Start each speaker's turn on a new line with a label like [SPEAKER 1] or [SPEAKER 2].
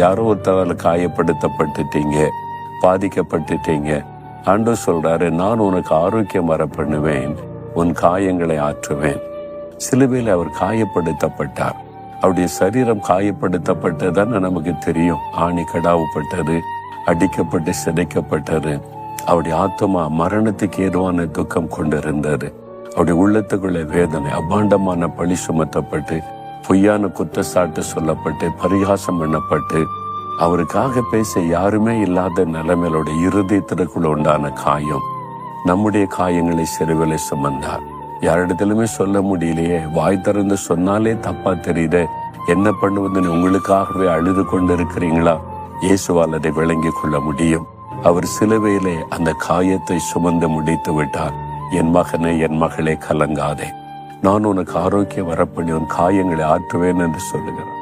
[SPEAKER 1] யாரோ ஒருத்தரால் காயப்படுத்தப்பட்டுட்டீங்க, பாதிக்கப்பட்டுட்டீங்க. ஆண்டவர் சொல்றாரு, நான் உனக்கு ஆரோக்கியம் வர பண்ணுவேன், உன் காயங்களை ஆற்றுவேன். சிலுவையில் அவர் காயப்படுத்தப்பட்டார். அவருடைய சரீரம் காயப்படுத்தப்பட்டதுன்னு நமக்கு தெரியும். ஆணி கடாவுப்பட்டது, அடிக்கப்பட்டு சிதைக்கப்பட்டது. அவருடைய ஆத்மா மரணத்துக்கு ஏதுவான துக்கம் கொண்டிருந்தது. அவருடைய உள்ளத்துக்குள்ள வேதனை, அபாண்டமான பழி சுமத்தப்பட்டு, பொய்யான குற்றச்சாட்டு சொல்லப்பட்டு, பரிகாசம் பண்ணப்பட்டு, அவருக்காக பேச யாருமே இல்லாத நிலைமையோட இருதயத்திற்குள்ள உண்டான காயம். நம்முடைய காயங்களை சிலுவையிலே சுமந்தார். யாரிடத்திலுமே சொல்ல முடியலையே, வாய் திறந்து சொன்னாலே தப்பா தெரியுது, என்ன பண்ணுவதுன்னு உங்களுக்காகவே அழுது கொண்டு இருக்கிறீங்களா? இயேசுவால் அதை விளங்கி கொள்ள முடியும். அவர் சிலுவையிலே அந்த காயத்தை சுமந்து முடித்து விட்டார். என் மகனே, என் மகளே, கலங்காதே, நான் உனக்கு ஆரோக்கியம் வரப்பண்ணி உன் காயங்களை ஆற்றுவேன் என்று சொல்லுகிறார்.